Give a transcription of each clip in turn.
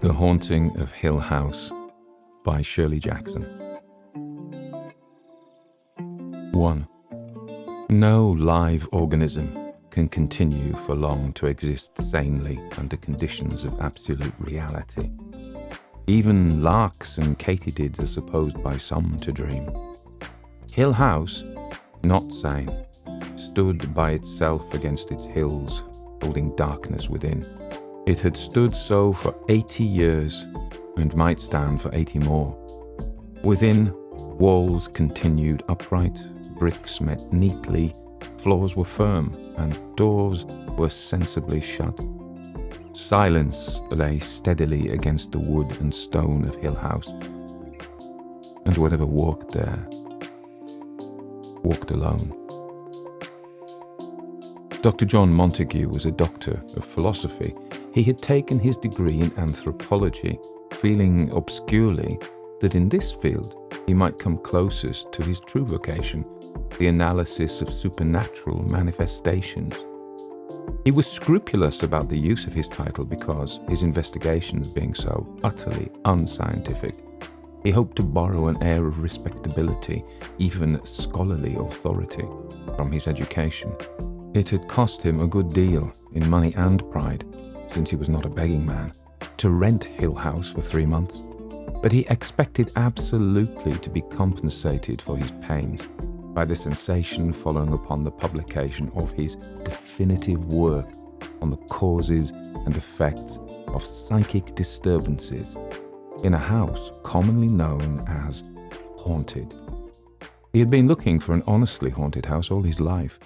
The Haunting of Hill House by Shirley Jackson. 1. No live organism can continue for long to exist sanely under conditions of absolute reality. Even larks and katydids are supposed by some to dream. Hill House, not sane, stood by itself against its hills, holding darkness within. It had stood so for 80 years, and might stand for 80 more. Within, walls continued upright, bricks met neatly, floors were firm, and doors were sensibly shut. Silence lay steadily against the wood and stone of Hill House, and whatever walked there, walked alone. Dr. John Montague was a doctor of philosophy. He had taken his degree in anthropology, feeling obscurely that in this field he might come closest to his true vocation, the analysis of supernatural manifestations. He was scrupulous about the use of his title because, his investigations being so utterly unscientific, he hoped to borrow an air of respectability, even scholarly authority, from his education. It had cost him a good deal in money and pride, since he was not a begging man, to rent Hill House for 3 months. But he expected absolutely to be compensated for his pains by the sensation following upon the publication of his definitive work on the causes and effects of psychic disturbances in a house commonly known as haunted. He had been looking for an honestly haunted house all his life.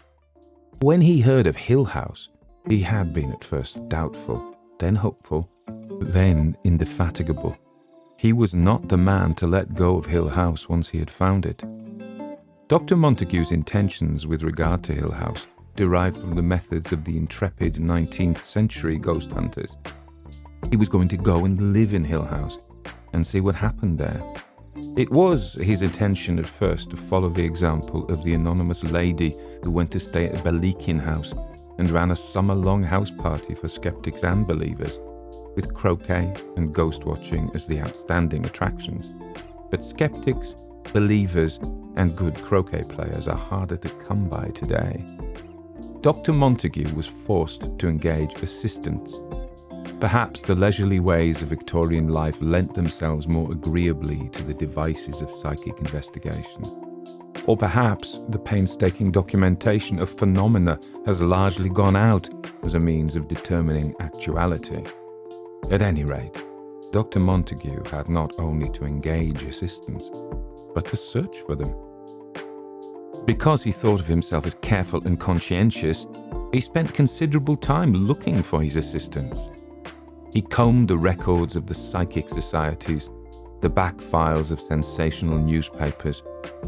When he heard of Hill House, he had been at first doubtful, then hopeful, then indefatigable. He was not the man to let go of Hill House once he had found it. Dr. Montague's intentions with regard to Hill House derived from the methods of the intrepid 19th century ghost hunters. He was going to go and live in Hill House and see what happened there. It was his intention at first to follow the example of the anonymous lady who went to stay at Belikin House and ran a summer-long house party for skeptics and believers, with croquet and ghost watching as the outstanding attractions. But skeptics, believers, and good croquet players are harder to come by today. Dr. Montague was forced to engage assistants. Perhaps the leisurely ways of Victorian life lent themselves more agreeably to the devices of psychic investigation. Or perhaps the painstaking documentation of phenomena has largely gone out as a means of determining actuality. At any rate, Dr. Montague had not only to engage assistants, but to search for them. Because he thought of himself as careful and conscientious, he spent considerable time looking for his assistants. He combed the records of the psychic societies, the back files of sensational newspapers,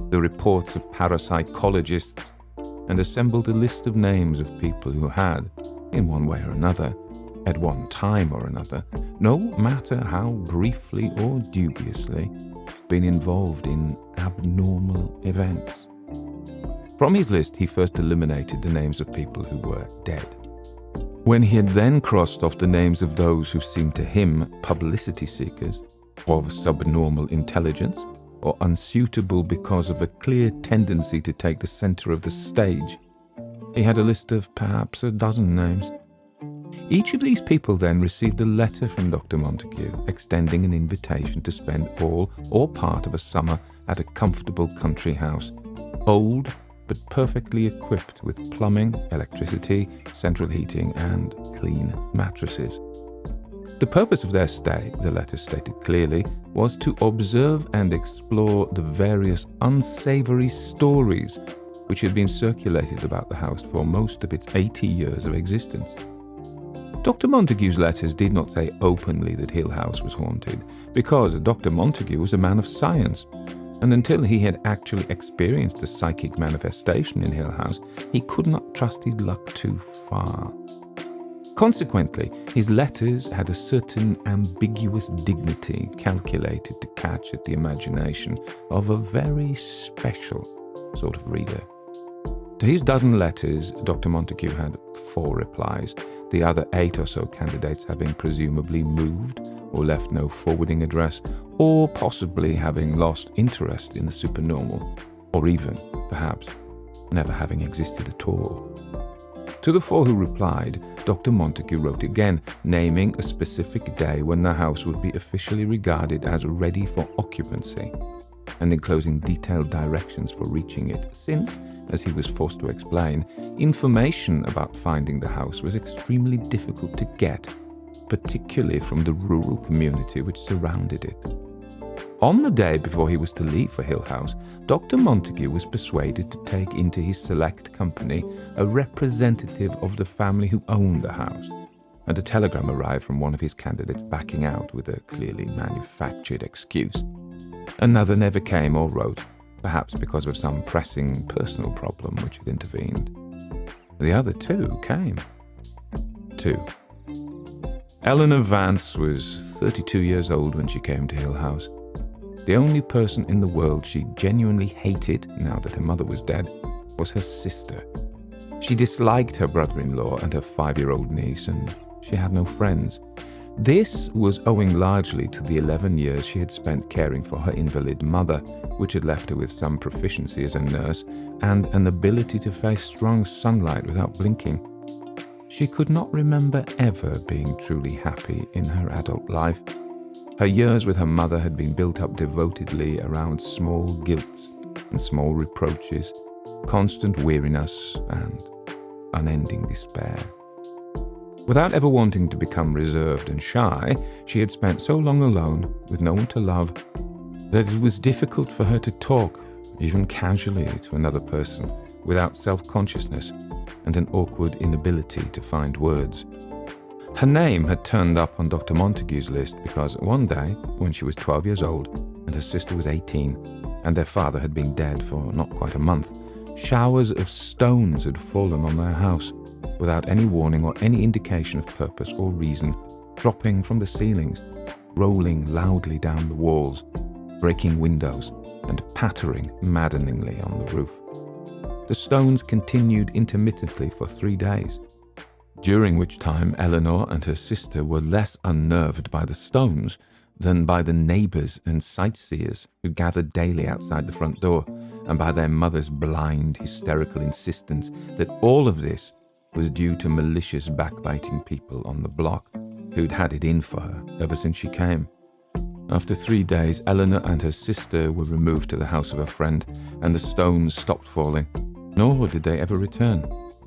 the reports of parapsychologists, and assembled a list of names of people who had, in one way or another, at one time or another, no matter how briefly or dubiously, been involved in abnormal events. From his list, he first eliminated the names of people who were dead. When he had then crossed off the names of those who seemed to him publicity seekers, of subnormal intelligence, or unsuitable because of a clear tendency to take the center of the stage, he had a list of perhaps a dozen names. Each of these people then received a letter from Dr. Montague extending an invitation to spend all or part of a summer at a comfortable country house, old but perfectly equipped with plumbing, electricity, central heating, and clean mattresses. The purpose of their stay, the letter stated clearly, was to observe and explore the various unsavory stories which had been circulated about the house for most of its 80 years of existence. Dr. Montague's letters did not say openly that Hill House was haunted, because Dr. Montague was a man of science, and until he had actually experienced a psychic manifestation in Hill House, he could not trust his luck too far. Consequently, his letters had a certain ambiguous dignity calculated to catch at the imagination of a very special sort of reader. To his dozen letters, Dr. Montague had 4 replies, the other 8 or so candidates having presumably moved or left no forwarding address, or possibly having lost interest in the supernormal, or even, perhaps, never having existed at all. To the 4 who replied, Dr. Montague wrote again, naming a specific day when the house would be officially regarded as ready for occupancy, and enclosing detailed directions for reaching it, since, as he was forced to explain, information about finding the house was extremely difficult to get, particularly from the rural community which surrounded it. On the day before he was to leave for Hill House, Dr. Montague was persuaded to take into his select company a representative of the family who owned the house, and a telegram arrived from one of his candidates backing out with a clearly manufactured excuse. Another never came or wrote, perhaps because of some pressing personal problem which had intervened. The other 2 came. 2. Eleanor Vance was 32 years old when she came to Hill House. The only person in the world she genuinely hated, now that her mother was dead, was her sister. She disliked her brother-in-law and her 5-year-old niece, and she had no friends. This was owing largely to the 11 years she had spent caring for her invalid mother, which had left her with some proficiency as a nurse and an ability to face strong sunlight without blinking. She could not remember ever being truly happy in her adult life. Her years with her mother had been built up devotedly around small guilts and small reproaches, constant weariness and unending despair. Without ever wanting to become reserved and shy, she had spent so long alone, with no one to love, that it was difficult for her to talk, even casually, to another person, without self-consciousness and an awkward inability to find words. Her name had turned up on Dr. Montague's list because one day, when she was 12 years old and her sister was 18, and their father had been dead for not quite a month, showers of stones had fallen on their house, without any warning or any indication of purpose or reason, dropping from the ceilings, rolling loudly down the walls, breaking windows, and pattering maddeningly on the roof. The stones continued intermittently for 3 days, during which time Eleanor and her sister were less unnerved by the stones than by the neighbours and sightseers who gathered daily outside the front door, and by their mother's blind, hysterical insistence that all of this was due to malicious, backbiting people on the block who'd had it in for her ever since she came. After 3 days, Eleanor and her sister were removed to the house of a friend, and the stones stopped falling, nor did they ever return,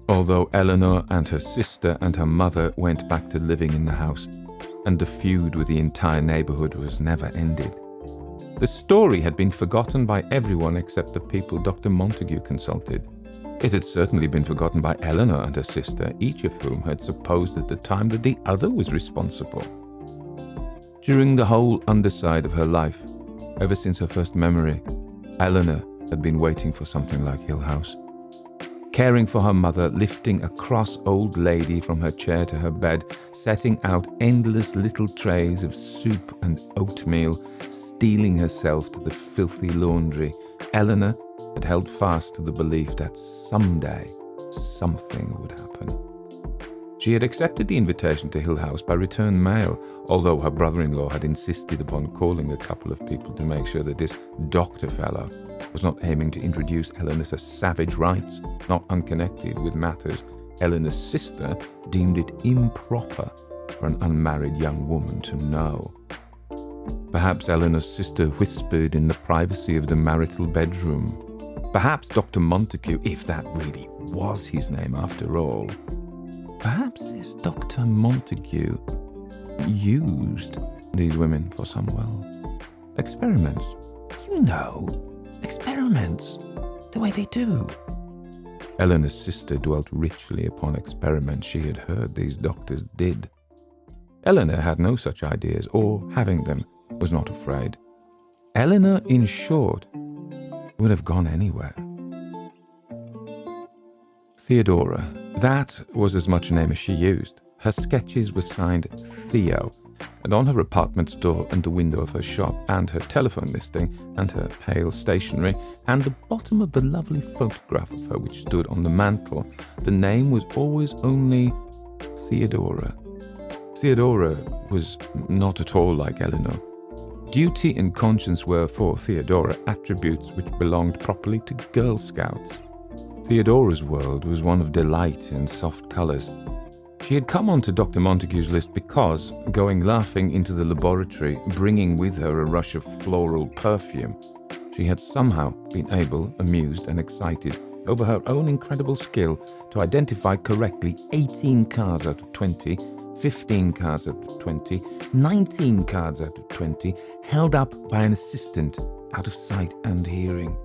although Eleanor and her sister and her mother went back to living in the house, and the feud with the entire neighbourhood was never ended. The story had been forgotten by everyone except the people Dr. Montague consulted. It had certainly been forgotten by Eleanor and her sister, each of whom had supposed at the time that the other was responsible. During the whole underside of her life, ever since her first memory, Eleanor had been waiting for something like Hill House. Caring for her mother, lifting a cross old lady from her chair to her bed, setting out endless little trays of soup and oatmeal, steeling herself to the filthy laundry, Eleanor had held fast to the belief that someday something would happen. She had accepted the invitation to Hill House by return mail, although her brother-in-law had insisted upon calling a couple of people to make sure that this doctor fellow was not aiming to introduce Eleanor to savage rites, not unconnected with matters Eleanor's sister deemed it improper for an unmarried young woman to know. Perhaps Eleanor's sister whispered in the privacy of the marital bedroom. Perhaps Dr. Montague, if that really was his name after all, perhaps this Dr. Montague used these women for some, well, experiments. You know, experiments, the way they do. Eleanor's sister dwelt richly upon experiments she had heard these doctors did. Eleanor had no such ideas, or, having them, was not afraid. Eleanor, in short, would have gone anywhere. Theodora, that was as much a name as she used. Her sketches were signed Theo, and on her apartment's door and the window of her shop, and her telephone listing, and her pale stationery, and the bottom of the lovely photograph of her which stood on the mantel, the name was always only Theodora. Theodora was not at all like Eleanor. Duty and conscience were, for Theodora, attributes which belonged properly to Girl Scouts. Theodora's world was one of delight and soft colours. She had come onto Dr. Montague's list because, going laughing into the laboratory, bringing with her a rush of floral perfume, she had somehow been able, amused and excited over her own incredible skill to identify correctly 18 cards out of 20, 15 cards out of 20, 19 cards out of 20, held up by an assistant out of sight and hearing.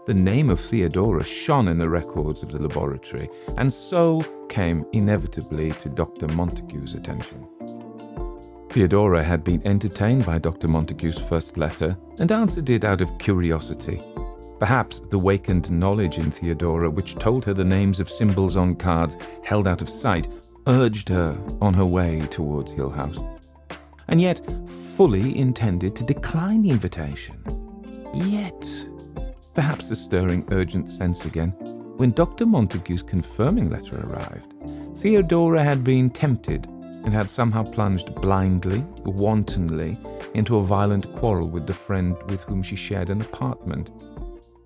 The name of Theodora shone in the records of the laboratory, and so came inevitably to Dr. Montague's attention. Theodora had been entertained by Dr. Montague's first letter and answered it out of curiosity. Perhaps the wakened knowledge in Theodora, which told her the names of symbols on cards held out of sight, urged her on her way towards Hill House, and yet fully intended to decline the invitation. Yet, perhaps a stirring urgent sense again, when Dr. Montague's confirming letter arrived, Theodora had been tempted and had somehow plunged blindly, wantonly, into a violent quarrel with the friend with whom she shared an apartment.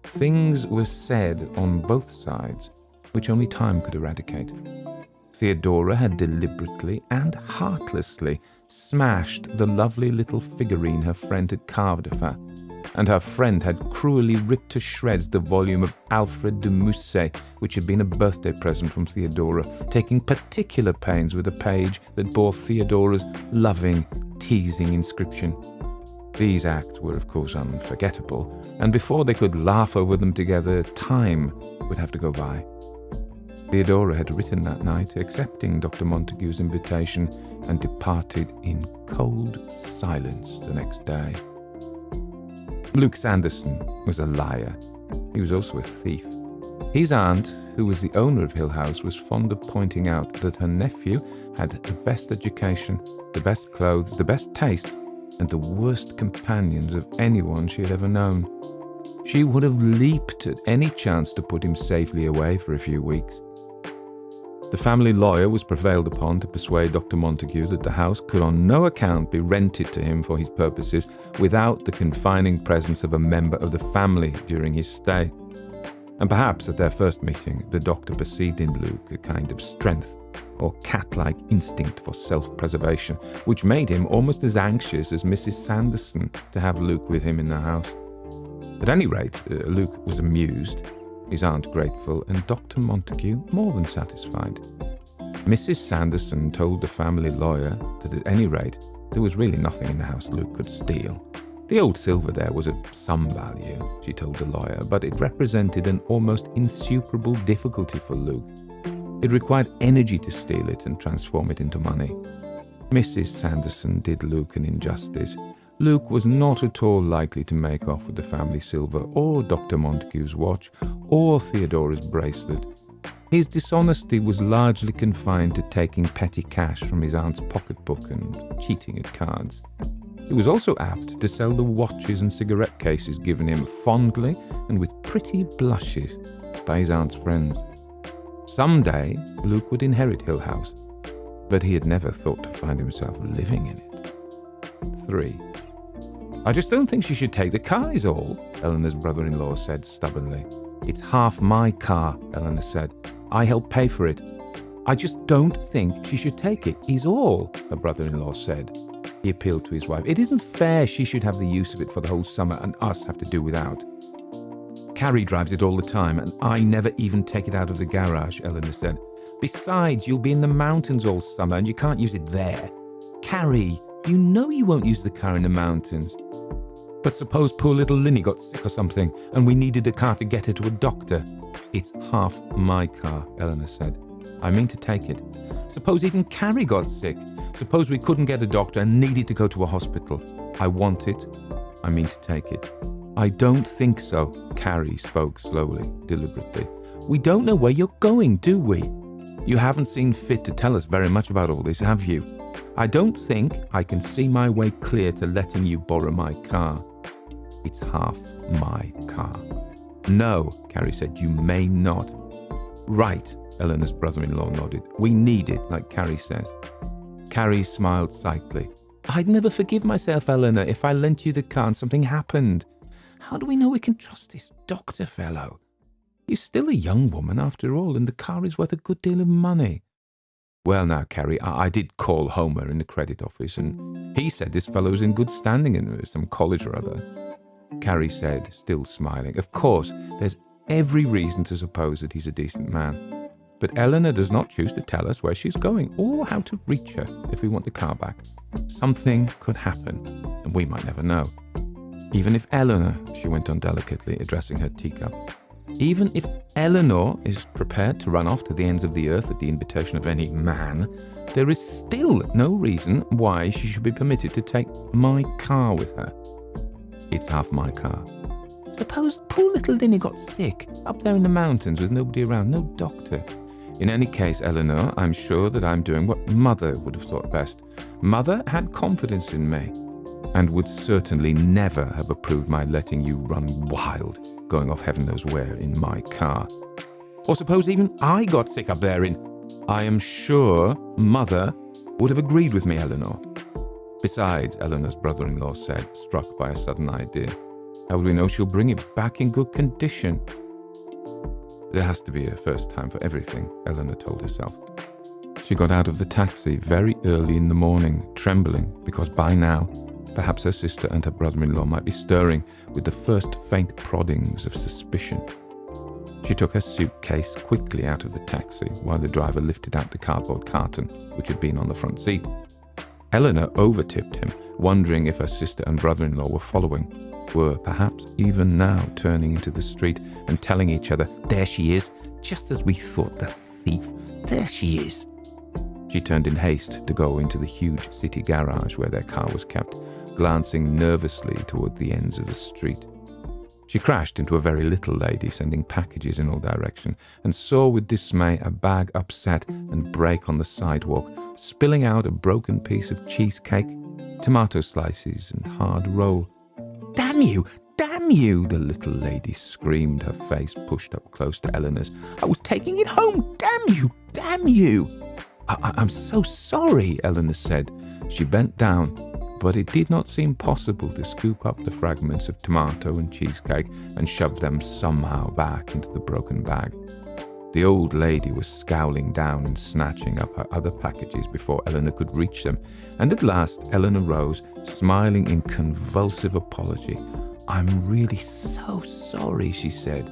Things were said on both sides which only time could eradicate. Theodora had deliberately and heartlessly smashed the lovely little figurine her friend had carved of her, and her friend had cruelly ripped to shreds the volume of Alfred de Musset, which had been a birthday present from Theodora, taking particular pains with a page that bore Theodora's loving, teasing inscription. These acts were, of course, unforgettable, and before they could laugh over them together, time would have to go by. Theodora had written that night, accepting Dr. Montague's invitation, and departed in cold silence the next day. Luke Sanderson was a liar. He was also a thief. His aunt, who was the owner of Hill House, was fond of pointing out that her nephew had the best education, the best clothes, the best taste, and the worst companions of anyone she had ever known. She would have leaped at any chance to put him safely away for a few weeks. The family lawyer was prevailed upon to persuade Dr. Montague that the house could on no account be rented to him for his purposes without the confining presence of a member of the family during his stay. And perhaps at their first meeting, the doctor perceived in Luke a kind of strength or cat-like instinct for self-preservation, which made him almost as anxious as Mrs. Sanderson to have Luke with him in the house. At any rate, Luke was amused, his aunt grateful, and Dr. Montague more than satisfied. Mrs. Sanderson told the family lawyer that at any rate there was really nothing in the house Luke could steal. The old silver there was of some value, she told the lawyer, but it represented an almost insuperable difficulty for Luke. It required energy to steal it and transform it into money. Mrs. Sanderson did Luke an injustice. Luke was not at all likely to make off with the family silver, or Dr. Montague's watch, or Theodora's bracelet. His dishonesty was largely confined to taking petty cash from his aunt's pocketbook and cheating at cards. He was also apt to sell the watches and cigarette cases given him fondly and with pretty blushes by his aunt's friends. Someday Luke would inherit Hill House, but he had never thought to find himself living in it. 3. "I just don't think she should take the car is all," Eleanor's brother-in-law said stubbornly. "It's half my car," Eleanor said. "I helped pay for it." "I just don't think she should take it is all," her brother-in-law said. He appealed to his wife. "It isn't fair she should have the use of it for the whole summer and us have to do without." "Carrie drives it all the time, and I never even take it out of the garage," Eleanor said. "Besides, you'll be in the mountains all summer, and you can't use it there. Carrie, you know you won't use the car in the mountains." "But suppose poor little Linny got sick or something, and we needed a car to get her to a doctor." "It's half my car," Eleanor said. "I mean to take it. Suppose even Carrie got sick. Suppose we couldn't get a doctor and needed to go to a hospital. I want it. I mean to take it." "I don't think so," Carrie spoke slowly, deliberately. "We don't know where you're going, do we? You haven't seen fit to tell us very much about all this, have you? I don't think I can see my way clear to letting you borrow my car. It's half my car. No, Carrie said, you may not. Right, Eleanor's brother-in-law nodded. We need it, like Carrie says. Carrie smiled cynically. I'd never forgive myself, Eleanor, if I lent you the car and something happened. How do we know we can trust this doctor fellow? You're still a young woman after all, and the car is worth a good deal of money. Well now, Carrie, I did call Homer in the credit office, and he said this fellow's in good standing in some college or other. Carrie said, still smiling, of course, there's every reason to suppose that he's a decent man. But Eleanor does not choose to tell us where she's going or how to reach her if we want the car back. Something could happen, and we might never know. Even if Eleanor, she went on delicately, addressing her teacup, even if Eleanor is prepared to run off to the ends of the earth at the invitation of any man, there is still no reason why she should be permitted to take my car with her. It's half my car. Suppose poor little Linny got sick, up there in the mountains with nobody around, no doctor. In any case, Eleanor, I'm sure that I'm doing what Mother would have thought best. Mother had confidence in me, and would certainly never have approved my letting you run wild, going off heaven knows where in my car. Or suppose even I got sick up there in... I am sure Mother would have agreed with me, Eleanor. Besides, Eleanor's brother-in-law said, struck by a sudden idea, how would we know she'll bring it back in good condition? There has to be a first time for everything, Eleanor told herself. She got out of the taxi very early in the morning, trembling, because by now, perhaps her sister and her brother-in-law might be stirring with the first faint proddings of suspicion. She took her suitcase quickly out of the taxi while the driver lifted out the cardboard carton which had been on the front seat. Eleanor overtipped him, wondering if her sister and brother-in-law were following, were perhaps even now turning into the street and telling each other, "There she is, just as we thought, the thief, there she is." She turned in haste to go into the huge city garage where their car was kept, glancing nervously toward the ends of the street. She crashed into a very little lady sending packages in all directions, and saw with dismay a bag upset and break on the sidewalk, spilling out a broken piece of cheesecake, tomato slices and hard roll. "Damn you! Damn you!" the little lady screamed, her face pushed up close to Eleanor's. "I was taking it home! Damn you! Damn you!" I'm so sorry, Eleanor said. She bent down, but it did not seem possible to scoop up the fragments of tomato and cheesecake and shove them somehow back into the broken bag. The old lady was scowling down and snatching up her other packages before Eleanor could reach them, and at last Eleanor rose, smiling in convulsive apology. "I'm really so sorry," she said.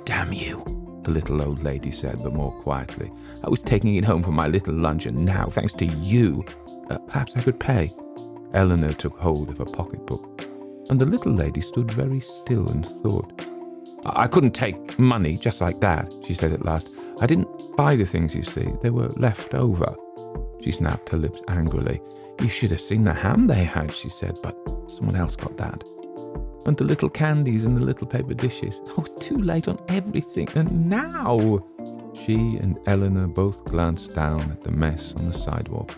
"Damn you," the little old lady said, but more quietly. "I was taking it home for my little lunch, and now, thanks to you, perhaps I could pay." Eleanor took hold of her pocketbook, and the little lady stood very still and thought. "I couldn't take money just like that," she said at last. "I didn't buy the things, you see. They were left over." She snapped her lips angrily. "You should have seen the ham they had," she said, "but someone else got that. And the little candies and the little paper dishes. Oh, it's too late on everything. And now..." She and Eleanor both glanced down at the mess on the sidewalk.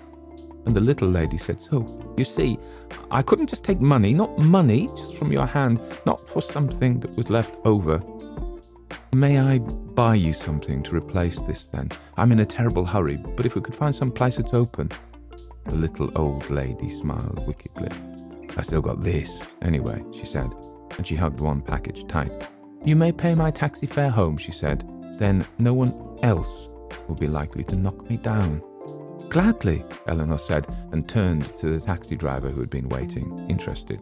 And the little lady said, "So, you see, I couldn't just take money, not money, just from your hand, not for something that was left over. May I buy you something to replace this then? I'm in a terrible hurry, but if we could find some place that's open." The little old lady smiled wickedly. "I still got this, anyway," she said, and she hugged one package tight. "You may pay my taxi fare home," she said. "Then no one else will be likely to knock me down." "Gladly," Eleanor said, and turned to the taxi driver who had been waiting, interested.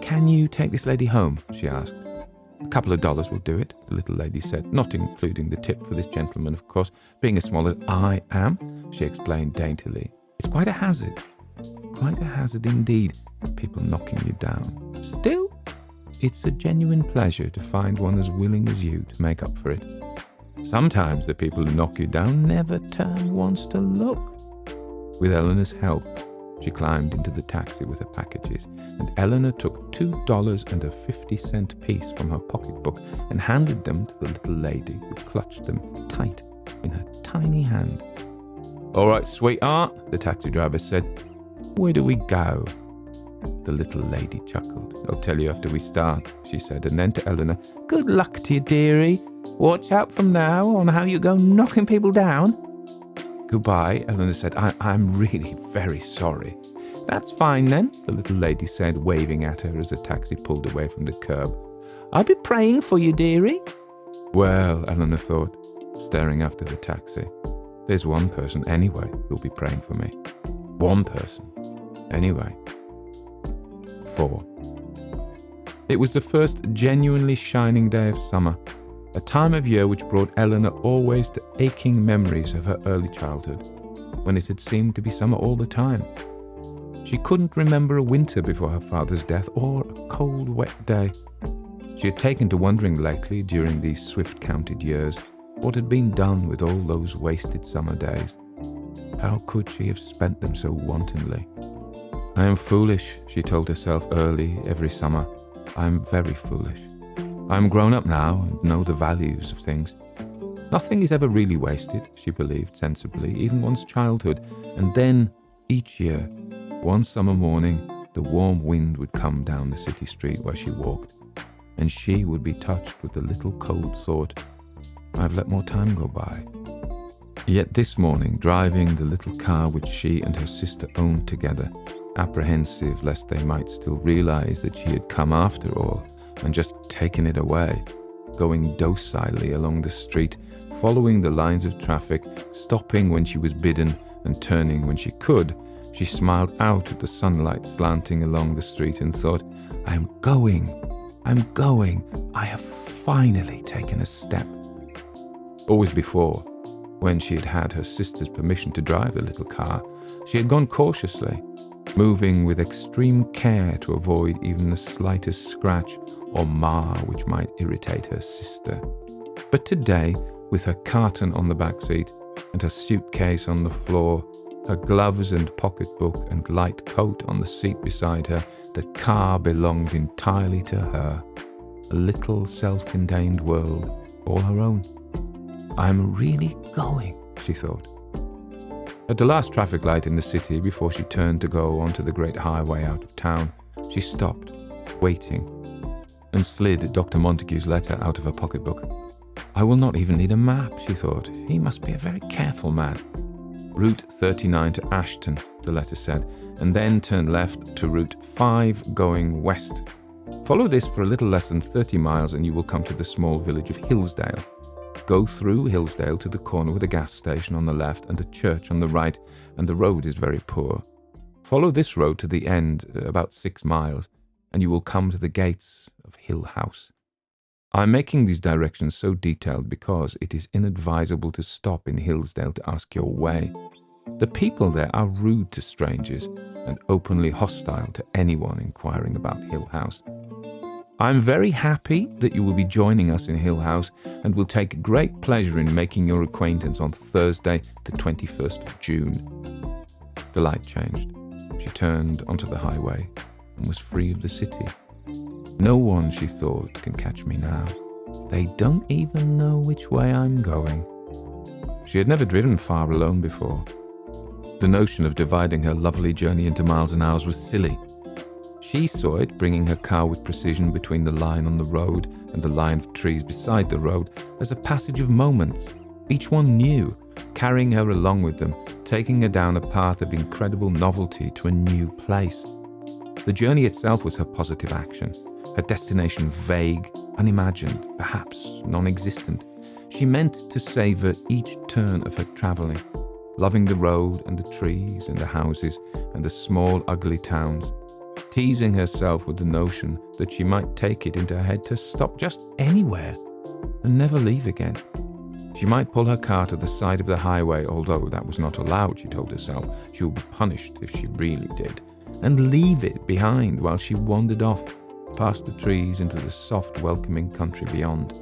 "Can you take this lady home?" she asked. "A couple of dollars will do it," the little lady said, "not including the tip for this gentleman, of course. Being as small as I am," she explained daintily, "it's quite a hazard. Quite a hazard indeed, people knocking you down. Still, it's a genuine pleasure to find one as willing as you to make up for it. Sometimes the people who knock you down never turn once to look." With Eleanor's help, she climbed into the taxi with her packages, and Eleanor took $2.50 piece from her pocketbook and handed them to the little lady, who clutched them tight in her tiny hand. "All right, sweetheart," the taxi driver said. Where do we go?" The little lady chuckled. "I'll tell you after we start," she said, and then to Eleanor, "Good luck to you, dearie. Watch out from now on how you go knocking people down." "Goodbye," Eleanor said. I'm really very sorry." "That's fine then," the little lady said, waving at her as the taxi pulled away from the curb. "I'll be praying for you, dearie." Well, Eleanor thought, staring after the taxi, there's one person anyway who'll be praying for me. One person. Anyway. 4. It was the first genuinely shining day of summer, a time of year which brought Eleanor always to aching memories of her early childhood, when it had seemed to be summer all the time. She couldn't remember a winter before her father's death, or a cold, wet day. She had taken to wondering lately, during these swift-counted years, what had been done with all those wasted summer days. How could she have spent them so wantonly? "I am foolish," she told herself early every summer. "I am very foolish. I am grown up now and know the values of things. Nothing is ever really wasted," she believed sensibly, even one's childhood. And then, each year, one summer morning, the warm wind would come down the city street where she walked, and she would be touched with the little cold thought, "I've let more time go by." Yet this morning, driving the little car which she and her sister owned together, apprehensive lest they might still realize that she had come after all and just taken it away, going docilely along the street, following the lines of traffic, stopping when she was bidden and turning when she could, she smiled out at the sunlight slanting along the street and thought, I'm going. I have finally taken a step." Always before, when she had had her sister's permission to drive the little car, she had gone cautiously, moving with extreme care to avoid even the slightest scratch or mar which might irritate her sister. But today, with her carton on the back seat and her suitcase on the floor, her gloves and pocketbook and light coat on the seat beside her, the car belonged entirely to her, a little self-contained world, all her own. "I'm really going," she thought. At the last traffic light in the city, before she turned to go onto the great highway out of town, she stopped, waiting, and slid Dr. Montague's letter out of her pocketbook. "I will not even need a map," she thought. "He must be a very careful man." "Route 39 to Ashton," the letter said, and then turn left to Route 5 going west. Follow this for a little less than 30 miles and you will come to the small village of Hillsdale. Go through Hillsdale to the corner with a gas station on the left and a church on the right, and the road is very poor. Follow this road to the end, about 6 miles, and you will come to the gates of Hill House. I am making these directions so detailed because it is inadvisable to stop in Hillsdale to ask your way. The people there are rude to strangers and openly hostile to anyone inquiring about Hill House. I am very happy that you will be joining us in Hill House and will take great pleasure in making your acquaintance on Thursday, the 21st of June. The light changed. She turned onto the highway and was free of the city. No one, she thought, can catch me now. They don't even know which way I'm going. She had never driven far alone before. The notion of dividing her lovely journey into miles and hours was silly. She saw it bringing her car with precision between the line on the road and the line of trees beside the road as a passage of moments, each one new, carrying her along with them, taking her down a path of incredible novelty to a new place. The journey itself was her positive action, her destination vague, unimagined, perhaps non-existent. She meant to savor each turn of her traveling, loving the road and the trees and the houses and the small ugly towns, teasing herself with the notion that she might take it into her head to stop just anywhere and never leave again. She might pull her car to the side of the highway, although that was not allowed, she told herself. She would be punished if she really did, and leave it behind while she wandered off, past the trees into the soft, welcoming country beyond.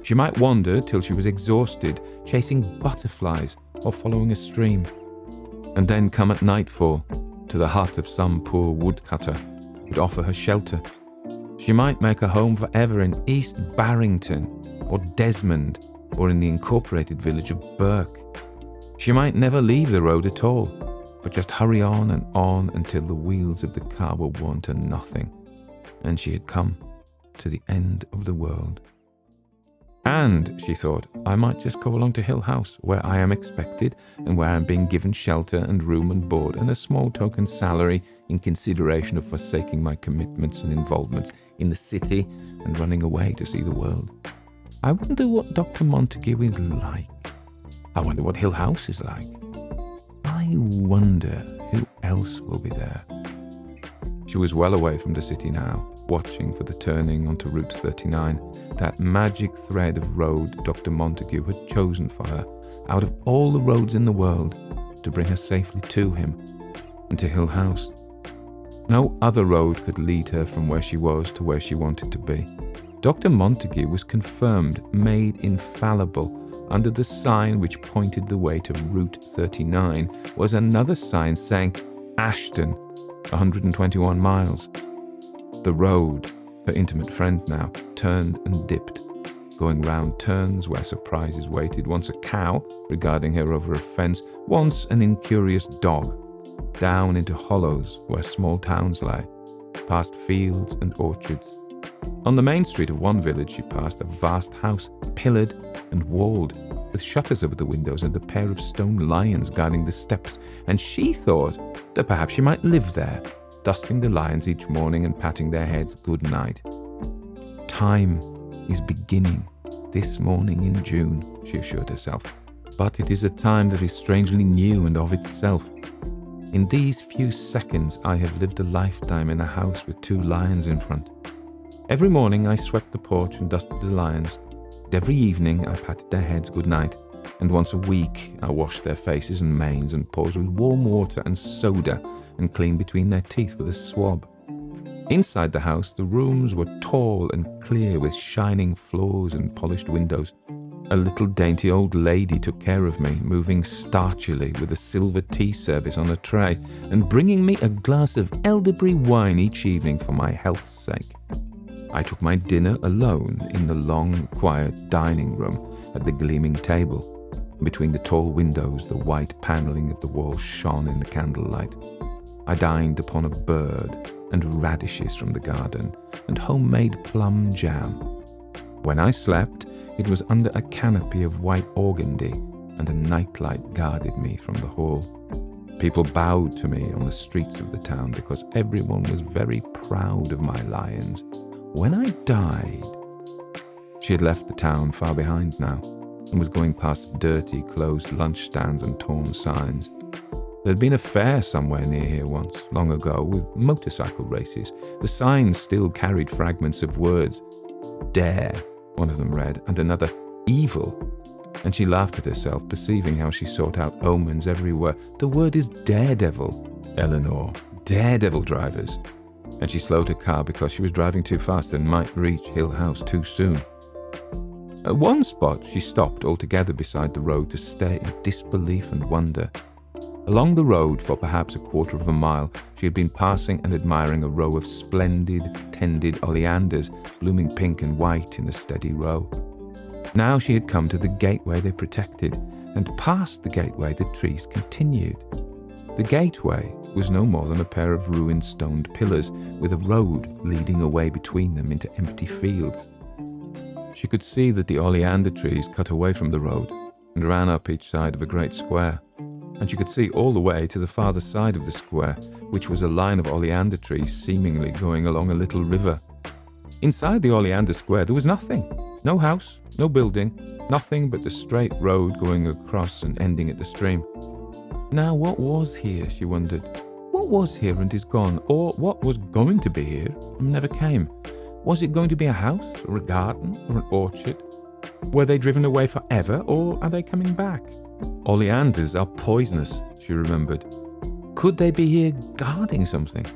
She might wander till she was exhausted, chasing butterflies or following a stream, and then come at nightfall to the hut of some poor woodcutter who would offer her shelter. She might make a home forever in East Barrington or Desmond or in the incorporated village of Burke. She might never leave the road at all. but just hurry on until the wheels of the car were worn to nothing, and she had come to the end of the world. And, she thought, I might just go along to Hill House, where I am expected and where I am being given shelter and room and board and a small token salary in consideration of forsaking my commitments and involvements in the city and running away to see the world. I wonder what Dr. Montague is like. I wonder what Hill House is like. I wonder who else will be there. She was well away from the city now, watching for the turning onto Route 39, that magic thread of road Dr. Montague had chosen for her, out of all the roads in the world, to bring her safely to him and to Hill House. No other road could lead her from where she was to where she wanted to be. Dr. Montague was confirmed, made infallible. Under the sign which pointed the way to Route 39 was another sign saying Ashton, 121 miles. The road, her intimate friend now, turned and dipped, going round turns where surprises waited, once a cow regarding her over a fence, once an incurious dog, down into hollows where small towns lay, past fields and orchards. On the main street of one village she passed a vast house, pillared and walled, with shutters over the windows and a pair of stone lions guarding the steps, and she thought that perhaps she might live there, dusting the lions each morning and patting their heads good night. Time is beginning this morning in June, she assured herself, but it is a time that is strangely new and of itself. In these few seconds I have lived a lifetime in a house with 2 lions in front. Every morning I swept the porch and dusted the lions, and every evening I patted their heads good night, and once a week I washed their faces and manes and paws with warm water and soda and cleaned between their teeth with a swab. Inside the house the rooms were tall and clear with shining floors and polished windows. A little dainty old lady took care of me, moving starchily with a silver tea service on a tray and bringing me a glass of elderberry wine each evening for my health's sake. I took my dinner alone in the long, quiet dining room at the gleaming table. Between the tall windows, the white panelling of the walls shone in the candlelight. I dined upon a bird and radishes from the garden and homemade plum jam. When I slept, it was under a canopy of white organdy, and a nightlight guarded me from the hall. People bowed to me on the streets of the town because everyone was very proud of my lions. When I died, she had left the town far behind now and was going past dirty, closed lunch stands and torn signs. There had been a fair somewhere near here once, long ago, with motorcycle races. The signs still carried fragments of words. Dare, one of them read, and another, evil. And she laughed at herself, perceiving how she sought out omens everywhere. The word is daredevil, Eleanor. Daredevil drivers. And she slowed her car because she was driving too fast and might reach Hill House too soon. At one spot, she stopped altogether beside the road to stare in disbelief and wonder. Along the road, for perhaps a quarter of a mile, she had been passing and admiring a row of splendid, tended oleanders, blooming pink and white in a steady row. Now she had come to the gateway they protected, and past the gateway the trees continued. The gateway was no more than a pair of ruined stoned pillars, with a road leading away between them into empty fields. She could see that the oleander trees cut away from the road and ran up each side of a great square. And she could see all the way to the farther side of the square, which was a line of oleander trees seemingly going along a little river. Inside the oleander square there was nothing. No house, no building, nothing but the straight road going across and ending at the stream. Now what was here, she wondered. What was here and is gone, or what was going to be here and never came? Was it going to be a house, or a garden, or an orchard? Were they driven away forever, or are they coming back? Oleanders are poisonous, she remembered. Could they be here guarding something?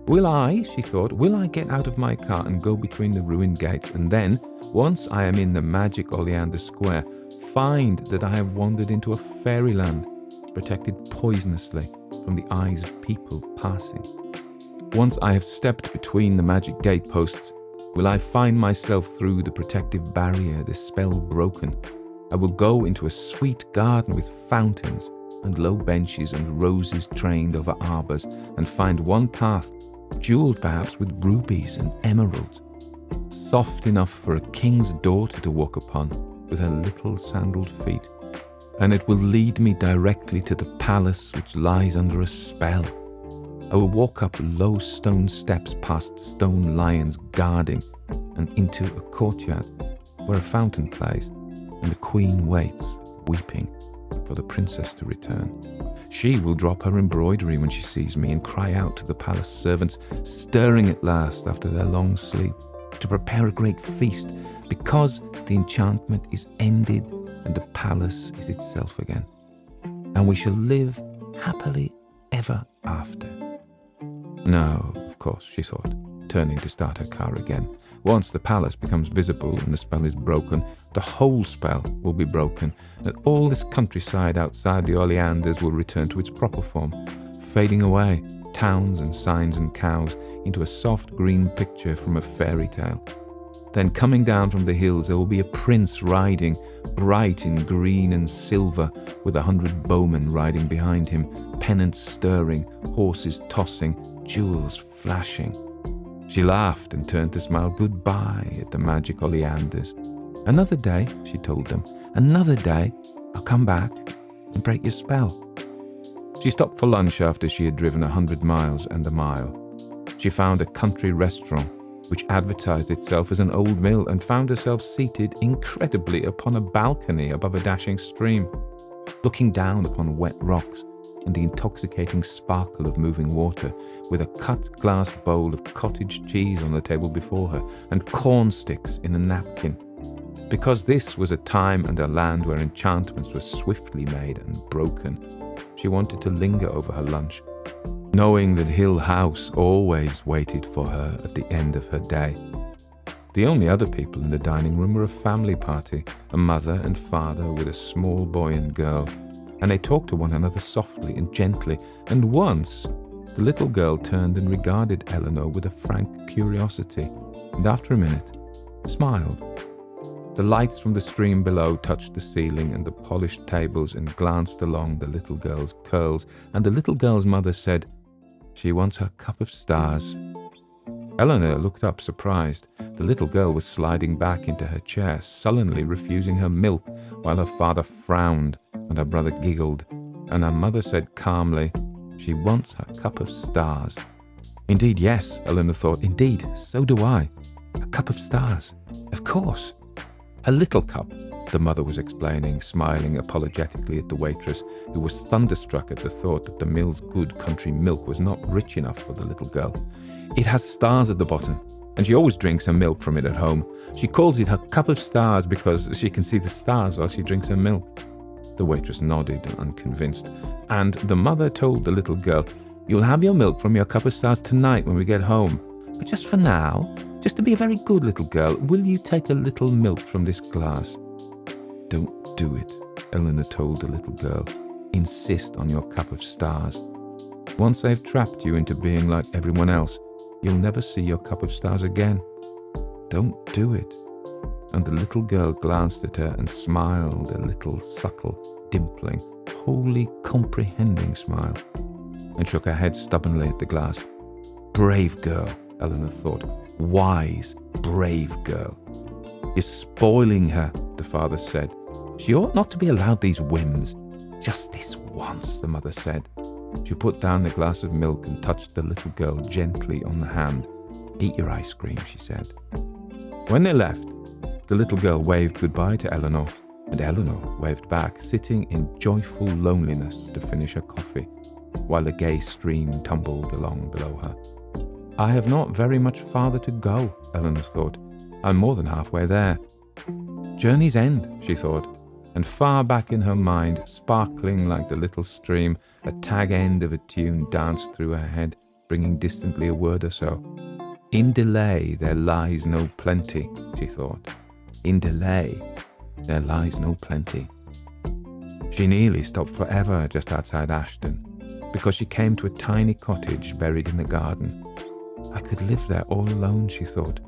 Will I, she thought, will I get out of my car and go between the ruined gates, and then, once I am in the magic oleander square, find that I have wandered into a fairyland, protected poisonously from the eyes of people passing? Once I have stepped between the magic gateposts, will I find myself through the protective barrier, the spell broken? I will go into a sweet garden with fountains, and low benches and roses trained over arbours, and find one path, jewelled perhaps with rubies and emeralds, soft enough for a king's daughter to walk upon with her little sandalled feet, and it will lead me directly to the palace which lies under a spell. I will walk up low stone steps past stone lions guarding, and into a courtyard where a fountain plays, and the queen waits, weeping, for the princess to return. She will drop her embroidery when she sees me and cry out to the palace servants, stirring at last after their long sleep, to prepare a great feast, because the enchantment is ended and the palace is itself again, and we shall live happily ever after. No, of course, she thought, turning to start her car again. Once the palace becomes visible and the spell is broken, the whole spell will be broken, and all this countryside outside the oleanders will return to its proper form, fading away, towns and signs and cows, into a soft green picture from a fairy tale. Then coming down from the hills there will be a prince riding, bright in green and silver, with 100 bowmen riding behind him, pennants stirring, horses tossing, jewels flashing. She laughed and turned to smile goodbye at the magic oleanders. Another day, she told them, another day I'll come back and break your spell. She stopped for lunch after she had driven 100 miles and a mile. She found a country restaurant which advertised itself as an old mill, and found herself seated incredibly upon a balcony above a dashing stream, looking down upon wet rocks and the intoxicating sparkle of moving water, with a cut glass bowl of cottage cheese on the table before her and corn sticks in a napkin. Because this was a time and a land where enchantments were swiftly made and broken, she wanted to linger over her lunch, knowing that Hill House always waited for her at the end of her day. The only other people in the dining room were a family party, a mother and father with a small boy and girl, and they talked to one another softly and gently, and once the little girl turned and regarded Eleanor with a frank curiosity, and after a minute smiled. The lights from the stream below touched the ceiling and the polished tables and glanced along the little girl's curls, and the little girl's mother said, "She wants her cup of stars." Eleanor looked up surprised. The little girl was sliding back into her chair, sullenly refusing her milk, while her father frowned and her brother giggled, and her mother said calmly, "She wants her cup of stars." Indeed, yes, Eleanor thought. Indeed, so do I. A cup of stars. Of course. A little cup, the mother was explaining, smiling apologetically at the waitress, who was thunderstruck at the thought that the mill's good country milk was not rich enough for the little girl. "It has stars at the bottom, and she always drinks her milk from it at home. She calls it her cup of stars because she can see the stars while she drinks her milk." The waitress nodded, unconvinced, and the mother told the little girl, "You'll have your milk from your cup of stars tonight when we get home. But just for now, just to be a very good little girl, will you take a little milk from this glass?" "Don't do it," Eleanor told the little girl. "Insist on your cup of stars. Once they've trapped you into being like everyone else, you'll never see your cup of stars again. Don't do it." And the little girl glanced at her and smiled a little subtle, dimpling, wholly comprehending smile, and shook her head stubbornly at the glass. Brave girl, Eleanor thought. Wise, brave girl. "You're spoiling her," the father said. "She ought not to be allowed these whims." "Just this once," the mother said. She put down the glass of milk and touched the little girl gently on the hand. "Eat your ice cream," she said. When they left, the little girl waved goodbye to Eleanor, and Eleanor waved back, sitting in joyful loneliness to finish her coffee, while the gay stream tumbled along below her. "I have not very much farther to go," Eleanor thought. "I'm more than halfway there." Journey's end, she thought, and far back in her mind, sparkling like the little stream, a tag end of a tune danced through her head, bringing distantly a word or so. "In delay there lies no plenty," she thought. "In delay there lies no plenty." She nearly stopped forever just outside Ashton, because she came to a tiny cottage buried in the garden. I could live there all alone, she thought,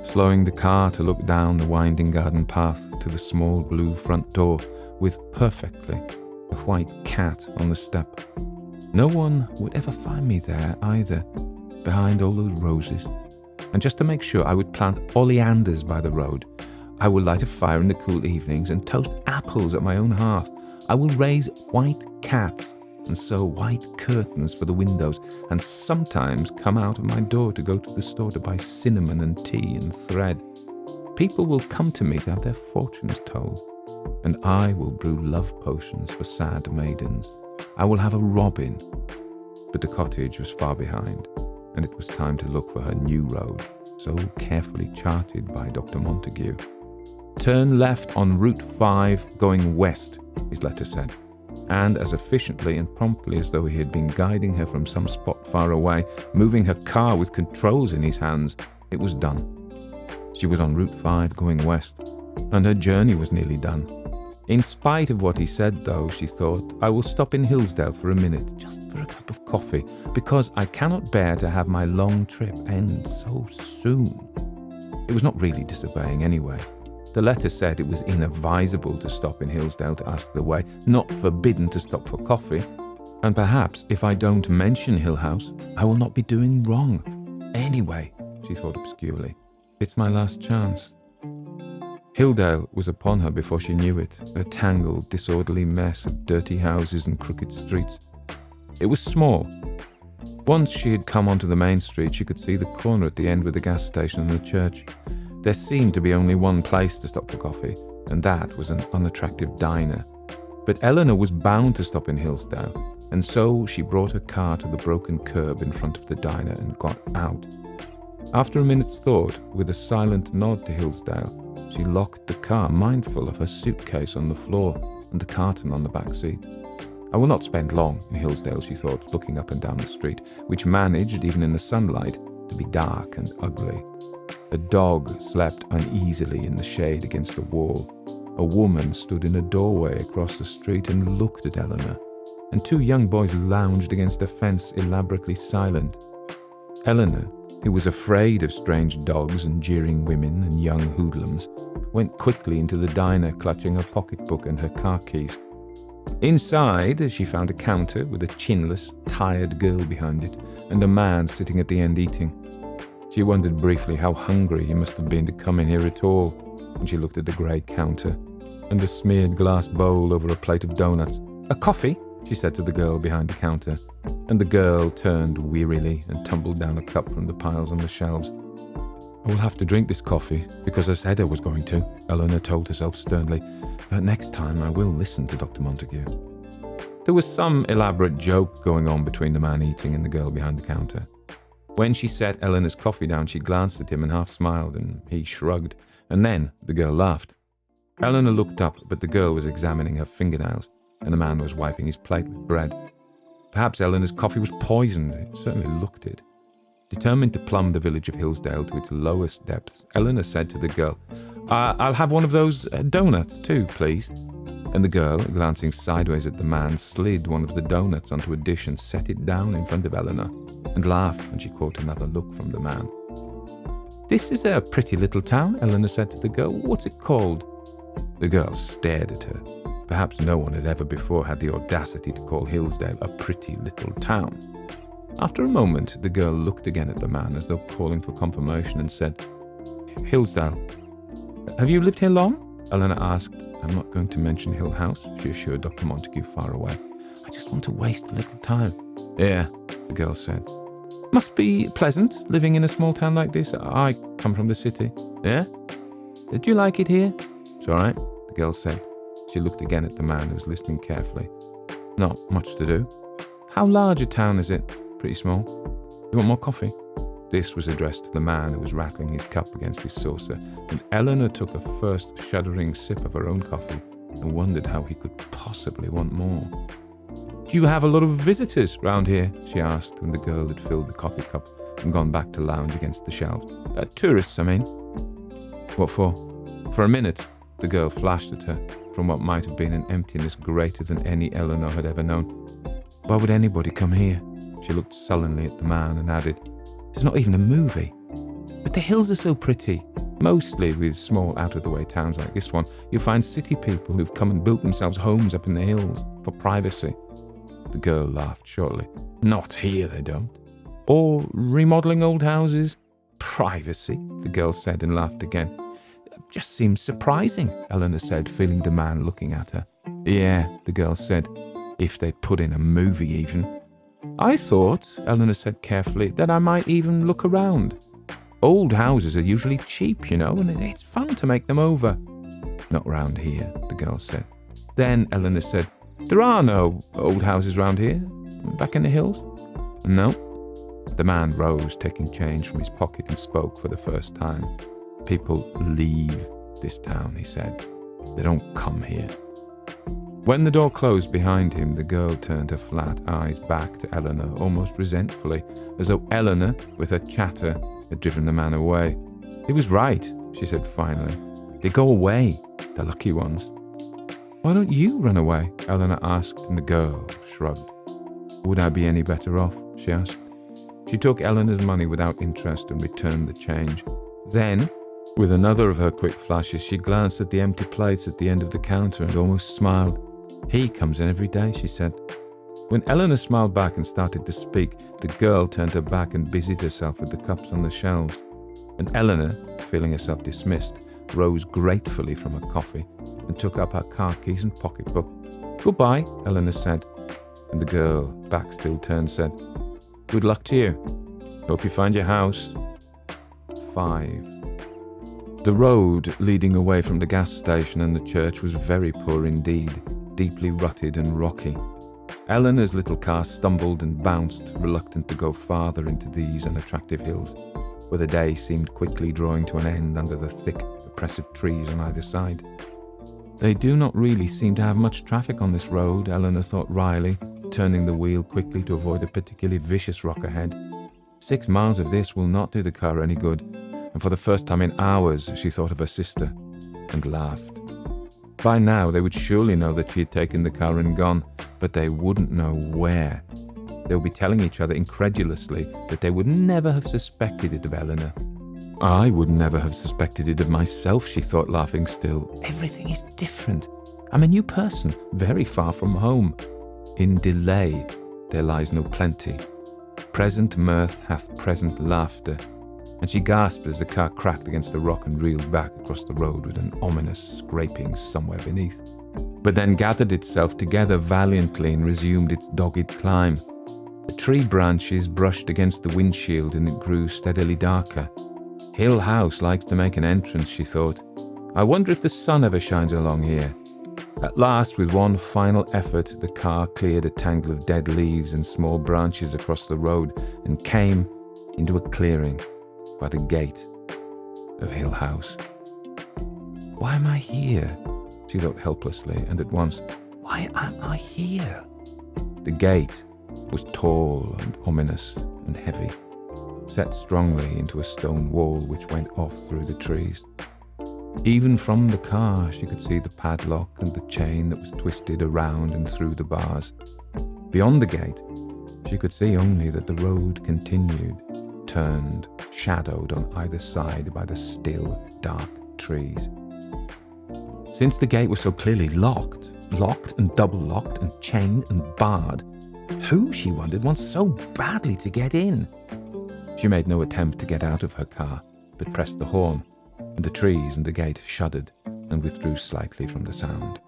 slowing the car to look down the winding garden path to the small blue front door with perfectly, a white cat on the step. No one would ever find me there either, behind all those roses. And just to make sure, I would plant oleanders by the road. I will light a fire in the cool evenings and toast apples at my own hearth. I will raise white cats and sew white curtains for the windows, and sometimes come out of my door to go to the store to buy cinnamon and tea and thread. People will come to me to have their fortunes told, and I will brew love potions for sad maidens. I will have a robin. But the cottage was far behind, and it was time to look for her new road, so carefully charted by Dr. Montague. Turn left on Route 5 going west, his letter said, and as efficiently and promptly as though he had been guiding her from some spot far away, moving her car with controls in his hands, it was done. She was on Route 5 going west, and her journey was nearly done. In spite of what he said, though, she thought, I will stop in Hillsdale for a minute, just for a cup of coffee, because I cannot bear to have my long trip end so soon. It was not really disobeying anyway. The letter said it was inadvisable to stop in Hillsdale to ask the way, not forbidden to stop for coffee. And perhaps if I don't mention Hill House, I will not be doing wrong. Anyway, she thought obscurely, it's my last chance. Hilldale was upon her before she knew it, a tangled, disorderly mess of dirty houses and crooked streets. It was small. Once she had come onto the main street, she could see the corner at the end with the gas station and the church. There seemed to be only one place to stop for coffee, and that was an unattractive diner. But Eleanor was bound to stop in Hillsdale, and so she brought her car to the broken curb in front of the diner and got out. After a minute's thought, with a silent nod to Hillsdale, she locked the car, mindful of her suitcase on the floor and the carton on the back seat. I will not spend long in Hillsdale, she thought, looking up and down the street, which managed, even in the sunlight, to be dark and ugly. A dog slept uneasily in the shade against the wall. A woman stood in a doorway across the street and looked at Eleanor, and two young boys lounged against a fence, elaborately silent. Eleanor, who was afraid of strange dogs and jeering women and young hoodlums, went quickly into the diner, clutching her pocketbook and her car keys. Inside, she found a counter with a chinless, tired girl behind it, and a man sitting at the end eating. She wondered briefly how hungry he must have been to come in here at all, when she looked at the grey counter and the smeared glass bowl over a plate of donuts. "A coffee?" she said to the girl behind the counter, and the girl turned wearily and tumbled down a cup from the piles on the shelves. "I will have to drink this coffee, because I said I was going to," Eleanor told herself sternly, "but next time I will listen to Dr. Montague." There was some elaborate joke going on between the man eating and the girl behind the counter. When she set Eleanor's coffee down, she glanced at him and half smiled, and he shrugged, and then the girl laughed. Eleanor looked up, but the girl was examining her fingernails, and the man was wiping his plate with bread. Perhaps Eleanor's coffee was poisoned. It certainly looked it. Determined to plumb the village of Hillsdale to its lowest depths, Eleanor said to the girl, I'll have one of those donuts too, please." And the girl, glancing sideways at the man, slid one of the donuts onto a dish and set it down in front of Eleanor, and laughed when she caught another look from the man. "This is a pretty little town," Eleanor said to the girl. "What's it called?" The girl stared at her. Perhaps no one had ever before had the audacity to call Hillsdale a pretty little town. After a moment, the girl looked again at the man as though calling for confirmation and said, "Hillsdale. Have you lived here long?" Eleanor asked. "I'm not going to mention Hill House," she assured Dr. Montague far away. "I just want to waste a little time." "Yeah," the girl said. "Must be pleasant, living in a small town like this. I come from the city." "Yeah? Do you like it here?" "It's all right," the girl said. She looked again at the man who was listening carefully. "Not much to do." "How large a town is it?" "Pretty small." "You want more coffee?" This was addressed to the man who was rattling his cup against his saucer, and Eleanor took a first shuddering sip of her own coffee and wondered how he could possibly want more. "Do you have a lot of visitors round here?" she asked when the girl had filled the coffee cup and gone back to lounge against the shelf. "Tourists, I mean." "What for?" For a minute, the girl flashed at her from what might have been an emptiness greater than any Eleanor had ever known. "Why would anybody come here?" She looked sullenly at the man and added, "It's not even a movie." "But the hills are so pretty." Mostly with small out-of-the-way towns like this one, you'll find city people who've come and built themselves homes up in the hills. for privacy. The girl laughed shortly. Not here, they don't. Or remodeling old houses? Privacy, the girl said and laughed again. Just seems surprising, Eleanor said, feeling the man looking at her. Yeah, the girl said, if they'd put in a movie even. I thought, Eleanor said carefully, that I might even look around. Old houses are usually cheap, you know, and it's fun to make them over. Not round here, the girl said. Then Eleanor said, there are no old houses round here, back in the hills? No. The man rose, taking change from his pocket, and spoke for the first time. People leave this town, he said. They don't come here. When the door closed behind him, the girl turned her flat eyes back to Eleanor, almost resentfully, as though Eleanor, with her chatter, had driven the man away. He was right, she said finally. They go away, the lucky ones. Why don't you run away? Eleanor asked, and the girl shrugged. Would I be any better off? She asked. She took Eleanor's money without interest and returned the change. Then, with another of her quick flashes, she glanced at the empty plates at the end of the counter and almost smiled. He comes in every day, she said. When Eleanor smiled back and started to speak, the girl turned her back and busied herself with the cups on the shelves. And Eleanor, feeling herself dismissed, rose gratefully from her coffee and took up her car keys and pocketbook. Goodbye, Eleanor said. And the girl, back still turned, said, Good luck to you. Hope you find your house. 5. The road leading away from the gas station and the church was very poor indeed, deeply rutted and rocky. Eleanor's little car stumbled and bounced, reluctant to go farther into these unattractive hills, where the day seemed quickly drawing to an end under the thick, oppressive trees on either side. They do not really seem to have much traffic on this road, Eleanor thought wryly, turning the wheel quickly to avoid a particularly vicious rock ahead. 6 miles of this will not do the car any good, and for the first time in hours she thought of her sister, and laughed. By now they would surely know that she had taken the car and gone, but they wouldn't know where. They would be telling each other incredulously that they would never have suspected it of Eleanor. I would never have suspected it of myself, she thought, laughing still. Everything is different. I'm a new person, very far from home. In delay there lies no plenty. Present mirth hath present laughter. And she gasped as the car cracked against the rock and reeled back across the road with an ominous scraping somewhere beneath, but then gathered itself together valiantly and resumed its dogged climb. The tree branches brushed against the windshield and it grew steadily darker. Hill House likes to make an entrance, she thought. I wonder if the sun ever shines along here. At last, with one final effort, the car cleared a tangle of dead leaves and small branches across the road and came into a clearing by the gate of Hill House. Why am I here? She thought helplessly, and at once, why am I here? The gate was tall and ominous and heavy, set strongly into a stone wall which went off through the trees. Even from the car she could see the padlock and the chain that was twisted around and through the bars. Beyond the gate she could see only that the road continued, turned, shadowed on either side by the still, dark trees. Since the gate was so clearly locked and double-locked and chained and barred, who, she wondered, wants so badly to get in? She made no attempt to get out of her car, but pressed the horn, and the trees and the gate shuddered and withdrew slightly from the sound.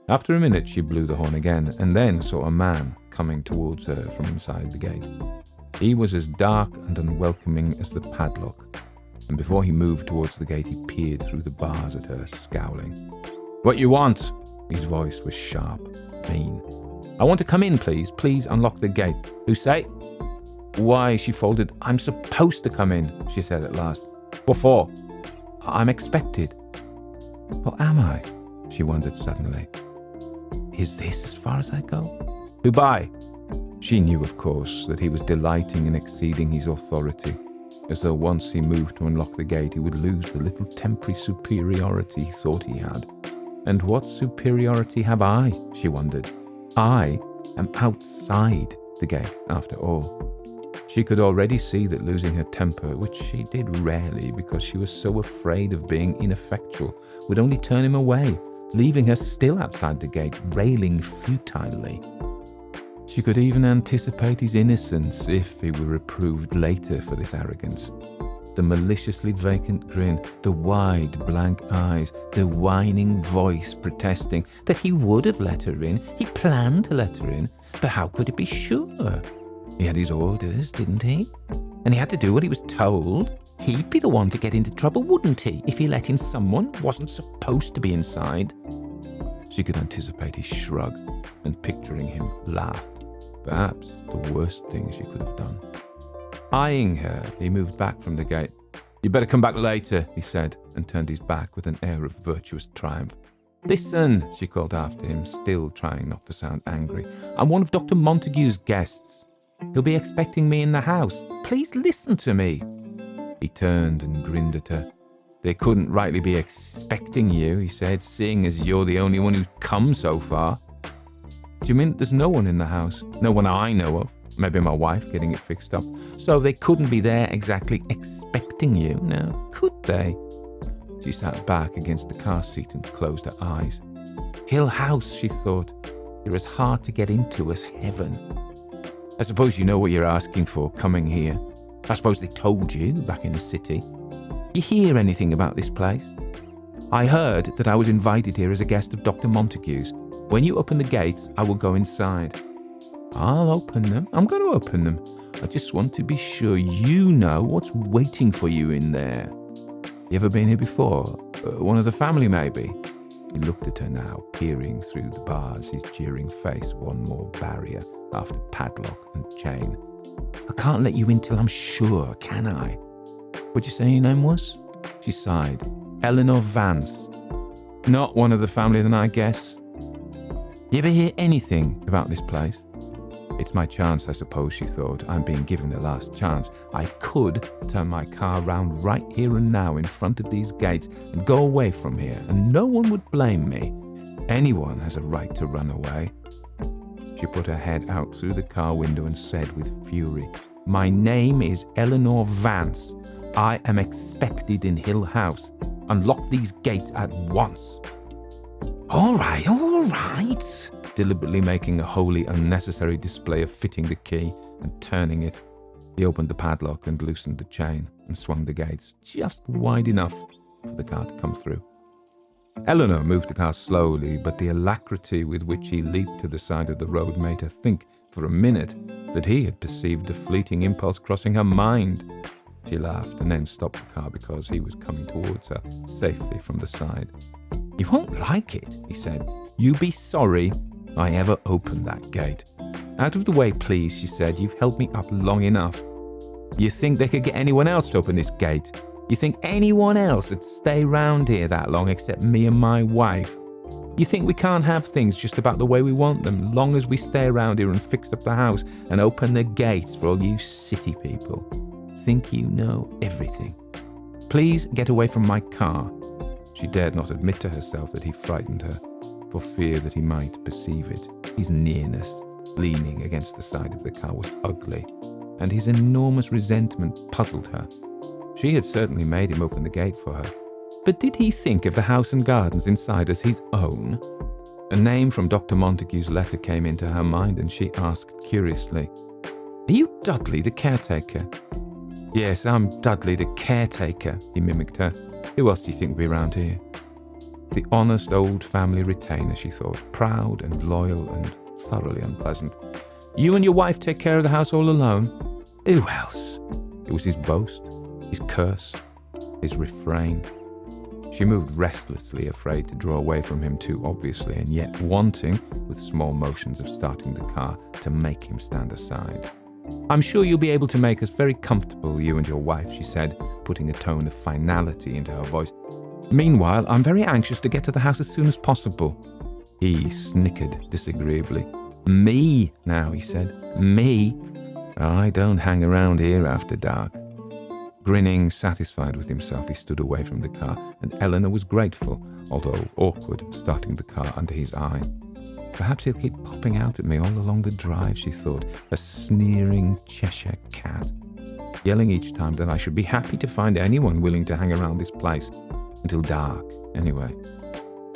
After a minute she blew the horn again, and then saw a man coming towards her from inside the gate. He was as dark and unwelcoming as the padlock, and before he moved towards the gate he peered through the bars at her, scowling. What you want? His voice was sharp, mean. I want to come in, please. Please unlock the gate. Who say? Why, she faltered. I'm supposed to come in, she said at last. What for? I'm expected. Or am I? She wondered suddenly. Is this as far as I go? Who by? She knew, of course, that he was delighting in exceeding his authority, as though once he moved to unlock the gate he would lose the little temporary superiority he thought he had. And what superiority have I, she wondered. I am outside the gate, after all. She could already see that losing her temper, which she did rarely because she was so afraid of being ineffectual, would only turn him away, leaving her still outside the gate, railing futilely. She could even anticipate his innocence if he were reproved later for this arrogance. The maliciously vacant grin, the wide blank eyes, the whining voice protesting that he would have let her in, he planned to let her in, but how could he be sure? He had his orders, didn't he? And he had to do what he was told. He'd be the one to get into trouble, wouldn't he, if he let in someone who wasn't supposed to be inside? She could anticipate his shrug and, picturing him, laughed. Perhaps the worst thing she could have done. Eyeing her, he moved back from the gate. "You better come back later," he said, and turned his back with an air of virtuous triumph. "Listen," she called after him, still trying not to sound angry. "I'm one of Dr. Montague's guests. He'll be expecting me in the house. Please listen to me." He turned and grinned at her. "They couldn't rightly be expecting you," he said, "seeing as you're the only one who's come so far." "Do you mean there's no one in the house? No one I know of? Maybe my wife getting it fixed up. So they couldn't be there exactly expecting you, now, could they?" She sat back against the car seat and closed her eyes. Hill House, she thought. You're as hard to get into as heaven. I suppose you know what you're asking for coming here. I suppose they told you back in the city. You hear anything about this place? I heard that I was invited here as a guest of Dr. Montague's. When you open the gates, I will go inside. I'll open them. I'm going to open them. I just want to be sure you know what's waiting for you in there. You ever been here before? One of the family, maybe? He looked at her now, peering through the bars, his jeering face one more barrier after padlock and chain. I can't let you in till I'm sure, can I? What'd you say your name was? She sighed. Eleanor Vance. Not one of the family then, I guess. You ever hear anything about this place? It's my chance, I suppose, she thought. I'm being given a last chance. I could turn my car round right here and now in front of these gates and go away from here, and no one would blame me. Anyone has a right to run away. She put her head out through the car window and said with fury, My name is Eleanor Vance. I am expected in Hill House. Unlock these gates at once. All right. Deliberately making a wholly unnecessary display of fitting the key and turning it. He opened the padlock and loosened the chain and swung the gates just wide enough for the car to come through. Eleanor moved the car slowly, but the alacrity with which he leaped to the side of the road made her think for a minute that he had perceived a fleeting impulse crossing her mind. She laughed and then stopped the car because he was coming towards her safely from the side. You won't like it, he said. You be sorry I ever opened that gate. Out of the way, please, she said. You've held me up long enough. You think they could get anyone else to open this gate? You think anyone else would stay round here that long except me and my wife? You think we can't have things just about the way we want them, long as we stay around here and fix up the house and open the gates for all you city people? Think you know everything. Please get away from my car. She dared not admit to herself that he frightened her, for fear that he might perceive it. His nearness, leaning against the side of the car, was ugly, and his enormous resentment puzzled her. She had certainly made him open the gate for her. But did he think of the house and gardens inside as his own? A name from Dr. Montague's letter came into her mind, and she asked curiously, Are you Dudley, the caretaker? Yes, I'm Dudley, the caretaker, he mimicked her. Who else do you think will be around here? The honest old family retainer, she thought, proud and loyal and thoroughly unpleasant. You and your wife take care of the house all alone? Who else? It was his boast, his curse, his refrain. She moved restlessly, afraid to draw away from him too obviously, and yet wanting, with small motions of starting the car, to make him stand aside. I'm sure you'll be able to make us very comfortable, you and your wife, she said, putting a tone of finality into her voice. Meanwhile, I'm very anxious to get to the house as soon as possible. He snickered disagreeably. Me now, he said. Me? I don't hang around here after dark. Grinning, satisfied with himself, he stood away from the car, and Eleanor was grateful, although awkward, starting the car under his eye. Perhaps he'll keep popping out at me all along the drive, she thought, a sneering Cheshire cat, yelling each time that I should be happy to find anyone willing to hang around this place. Until dark, anyway.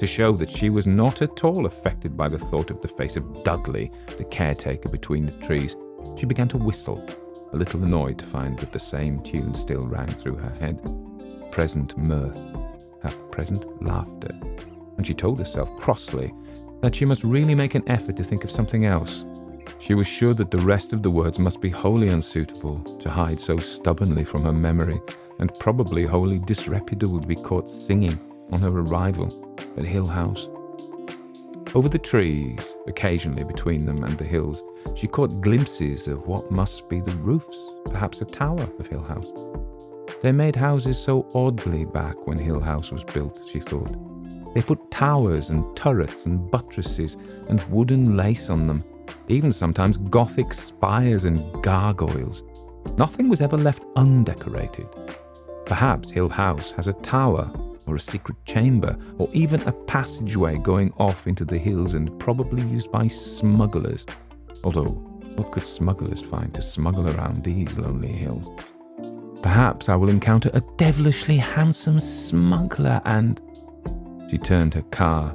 to show that she was not at all affected by the thought of the face of Dudley, the caretaker between the trees. She began to whistle, a little annoyed to find that the same tune still rang through her head. Present mirth, half-present laughter. And she told herself crossly that she must really make an effort to think of something else. She was sure that the rest of the words must be wholly unsuitable to hide so stubbornly from her memory, and probably wholly disreputable to be caught singing on her arrival at Hill House. Over the trees, occasionally between them and the hills, she caught glimpses of what must be the roofs, perhaps a tower of Hill House. They made houses so oddly back when Hill House was built, she thought. They put towers and turrets and buttresses and wooden lace on them, even sometimes Gothic spires and gargoyles. Nothing was ever left undecorated. Perhaps Hill House has a tower, or a secret chamber, or even a passageway going off into the hills and probably used by smugglers. Although, what could smugglers find to smuggle around these lonely hills? Perhaps I will encounter a devilishly handsome smuggler and... She turned her car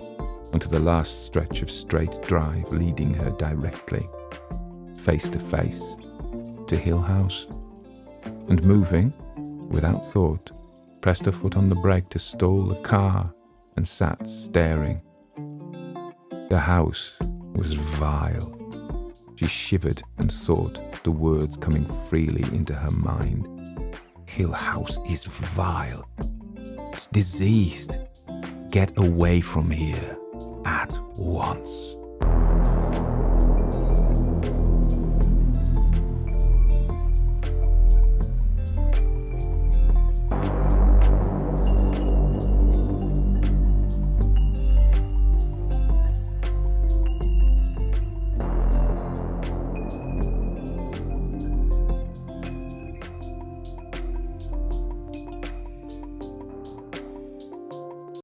onto the last stretch of straight drive, leading her directly, face to face, to Hill House. And moving, without thought, pressed her foot on the brake to stall the car and sat staring. The house was vile. She shivered and thought, the words coming freely into her mind. Hill House is vile. It's diseased. Get away from here at once.